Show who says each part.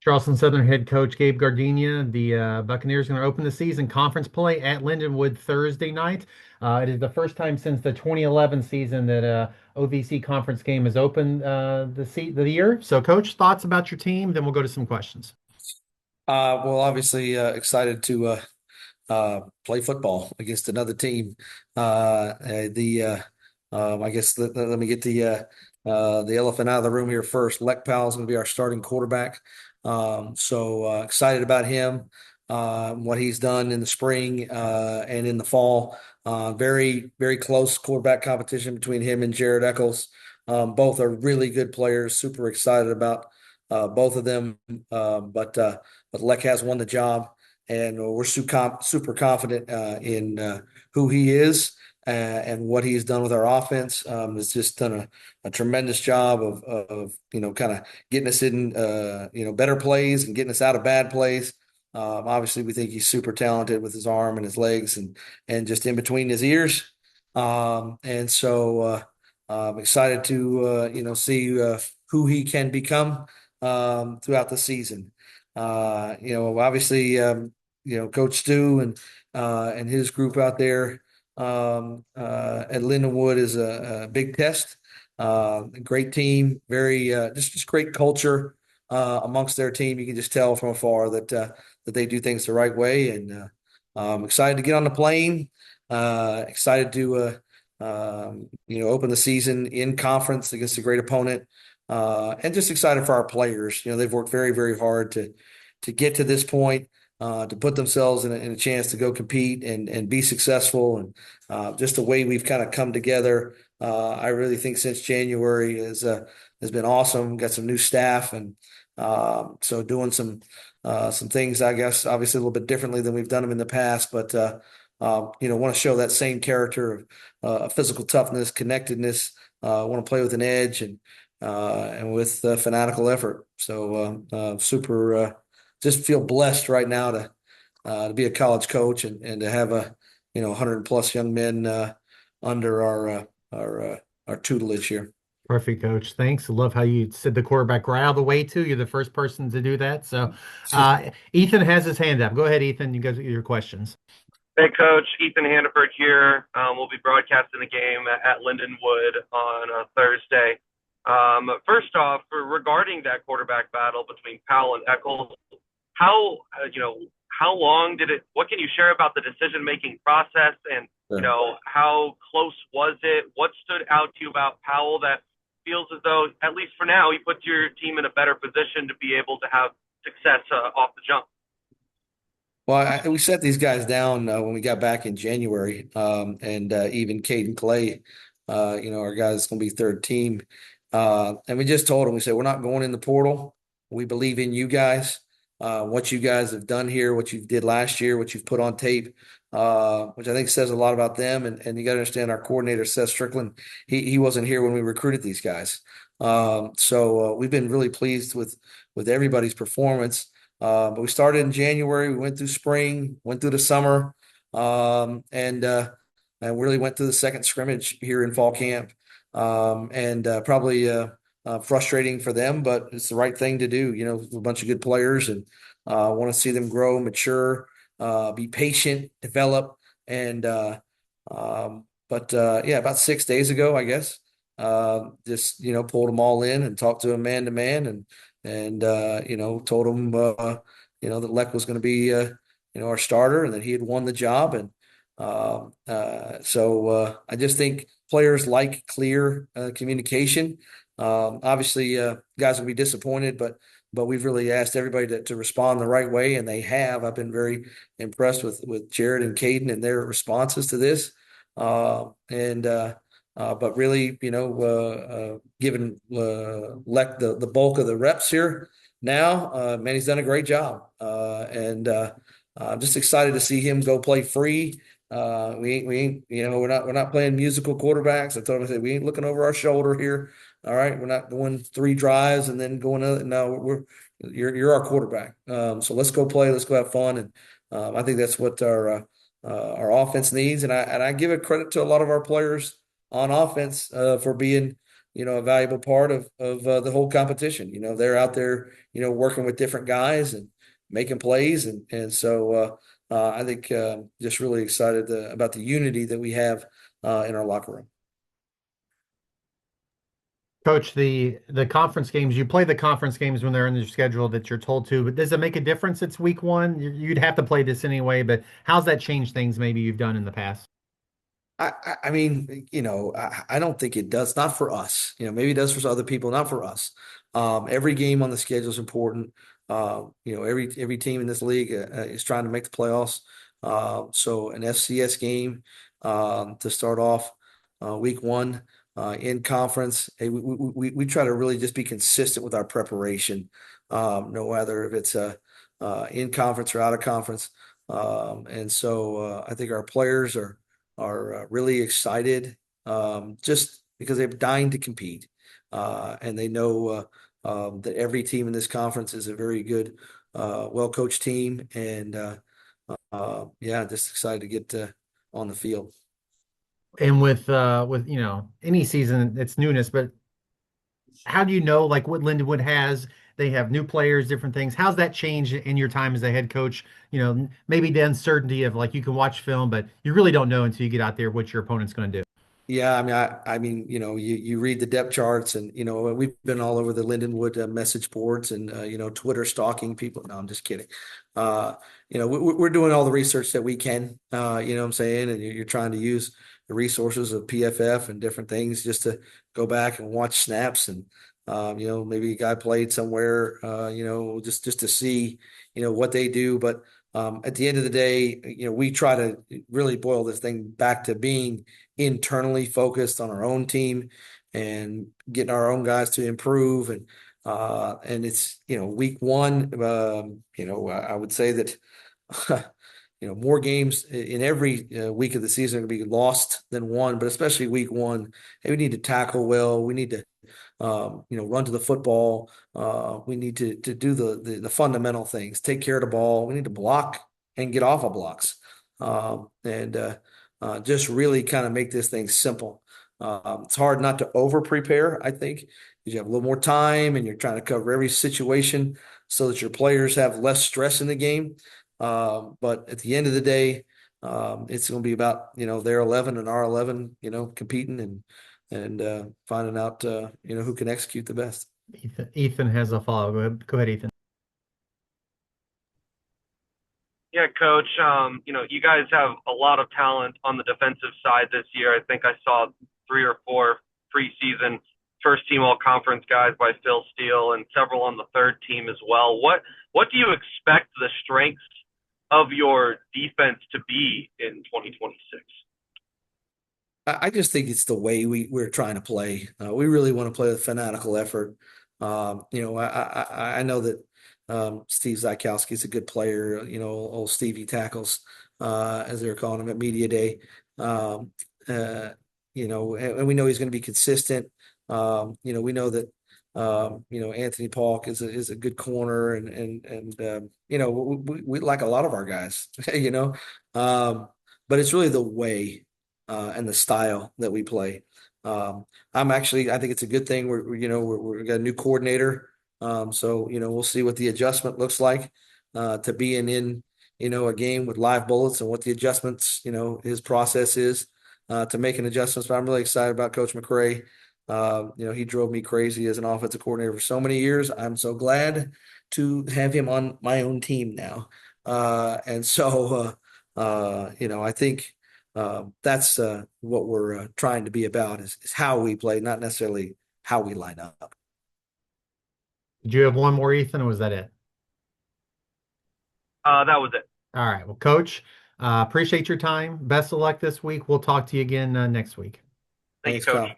Speaker 1: Charleston Southern head coach Gabe Gardina. The Buccaneers are going to open the season conference play at Lindenwood Thursday night. It is the first time since the 2011 season that OVC conference game is open the year. So, Coach, thoughts about your team? Then we'll go to some questions.
Speaker 2: Well, obviously, excited to play football against another team. I guess let me get the elephant out of the room here first. Lek Powell is going to be our starting quarterback. Excited about him, what he's done in the spring and in the fall. Very, very close quarterback competition between him and Jared Eccles. Both are really good players. Super excited about both of them. But Lek has won the job, and we're super confident in who he is and what he's done with our offense. Has just done a tremendous job of kind of getting us in better plays and getting us out of bad plays. Obviously, we think he's super talented with his arm and his legs and just in between his ears. I'm excited to see who he can become throughout the season. Obviously, Coach Stu and his group out there at Lindenwood is a big test. A great team, very just great culture amongst their team. You can just tell from afar that they do things the right way. And I'm excited to get on the plane. Excited to open the season in conference against a great opponent. And just excited for our players. They've worked very, very hard to get to this point, to put themselves in a chance to go compete and be successful. And just the way we've kind of come together, I really think since January has been awesome. Got some new staff, and so doing some things, I guess, obviously a little bit differently than we've done them in the past, but want to show that same character of physical toughness, connectedness. Want to play with an edge and with fanatical effort. So super. Just feel blessed right now to be a college coach and to have 100 plus young men under our tutelage here.
Speaker 1: Perfect, Coach. Thanks. I love how you said the quarterback right out of the way too. You're the first person to do that. So, Ethan has his hand up. Go ahead, Ethan. You guys get your questions.
Speaker 3: Hey, Coach. Ethan Hannaford here. We'll be broadcasting the game at Lindenwood on Thursday. First off, regarding that quarterback battle between Powell and Eccles, how long did it? What can you share about the decision-making process, and how close was it? What stood out to you about Powell that feels as though, at least for now, he puts your team in a better position to be able to have success off the jump?
Speaker 2: Well, we set these guys down when we got back in January, and even Caden Clay, our guy that's going to be third team, and we just told him, we said, we're not going in the portal. We believe in you guys. What you guys have done here, what you did last year, what you've put on tape, which I think says a lot about them. And you got to understand our coordinator, Seth Strickland, he wasn't here when we recruited these guys. We've been really pleased with everybody's performance. But we started in January, we went through spring, went through the summer, and really went through the second scrimmage here in fall camp. Probably frustrating for them, but it's the right thing to do. A bunch of good players, and want to see them grow, mature, be patient, develop. And about 6 days ago, I guess, just pulled them all in and talked to them man to man, and told them that Lek was going to be our starter, and that he had won the job. And I just think players like clear communication. Obviously, guys will be disappointed, but we've really asked everybody to respond the right way, and they have. I've been very impressed with Jared and Caden and their responses to this. But really, giving Lek the bulk of the reps here now, man, he's done a great job. I'm just excited to see him go play free. We're not playing musical quarterbacks. I told him, I said, we ain't looking over our shoulder here. All right, we're not going 3 drives and then going other. No, you're our quarterback. So let's go play. Let's go have fun. And I think that's what our offense needs. And I give a credit to a lot of our players on offense for being a valuable part of the whole competition. They're out there, working with different guys and making plays, and so I think just really excited about the unity that we have in our locker room.
Speaker 1: Coach, the conference games, you play the conference games when they're in your schedule that you're told to, but does it make a difference? It's week one. You'd have to play this anyway, but how's that changed things maybe you've done in the past?
Speaker 2: I mean, I don't think it does. Not for us. Maybe it does for other people, not for us. Every game on the schedule is important. Every team in this league is trying to make the playoffs. So an FCS game to start off week one in conference. Hey, we try to really just be consistent with our preparation, no matter if it's in conference or out of conference. And so I think our players are really excited just because they're dying to compete. And they know that every team in this conference is a very good, well-coached team. And yeah, just excited to get on the field.
Speaker 1: And with any season, it's newness, but how do you know like what Lindenwood has? They have new players, different things. How's that changed in your time as a head coach? Maybe the uncertainty of like you can watch film, but you really don't know until you get out there what your opponent's going to do.
Speaker 2: Yeah, I mean, you read the depth charts, and we've been all over the Lindenwood message boards and Twitter stalking people. No, I'm just kidding. We're doing all the research that we can. What I'm saying, and you're trying to use the resources of PFF and different things just to go back and watch snaps, and maybe a guy played somewhere, just to see what they do. But at the end of the day, we try to really boil this thing back to being internally focused on our own team and getting our own guys to improve. And it's, week one, I would say that, more games in every week of the season are going to be lost than won, but especially week one. Hey, we need to tackle well. We need to, run to the football. We need to do the fundamental things, take care of the ball. We need to block and get off of blocks. And just really kind of make this thing simple. It's hard not to over prepare, I think, because you have a little more time and you're trying to cover every situation so that your players have less stress in the game. But at the end of the day, it's going to be about, their 11 and our 11, competing and finding out, who can execute the best.
Speaker 1: Ethan has a follow. Go ahead, Ethan.
Speaker 3: Yeah, coach. You guys have a lot of talent on the defensive side this year. I think I saw 3 or 4 preseason first team all conference guys by Phil Steele and several on the third team as well. What do you expect the strengths of your defense to be in 2026?
Speaker 2: I just think it's the way we're trying to play. We really want to play with fanatical effort. I know that Steve Zykowski is a good player. Old Stevie tackles, as they're calling him at media day. And we know he's going to be consistent. We know that Anthony Paulk is a good corner, and we like a lot of our guys. But it's really the way and the style that we play. I think it's a good thing. We're got a new coordinator. So we'll see what the adjustment looks like to being in a game with live bullets and what the adjustments his process is to making adjustments. But I'm really excited about Coach McCray. He drove me crazy as an offensive coordinator for so many years. I'm so glad to have him on my own team now. And so I think that's what we're trying to be about is how we play, not necessarily how we line up.
Speaker 1: Did you have one more, Ethan, or was that it?
Speaker 3: That was it.
Speaker 1: All right. Well, Coach, appreciate your time. Best of luck this week. We'll talk to you again next week.
Speaker 3: Thank you,
Speaker 2: Thanks,
Speaker 3: Coach.
Speaker 2: Kyle.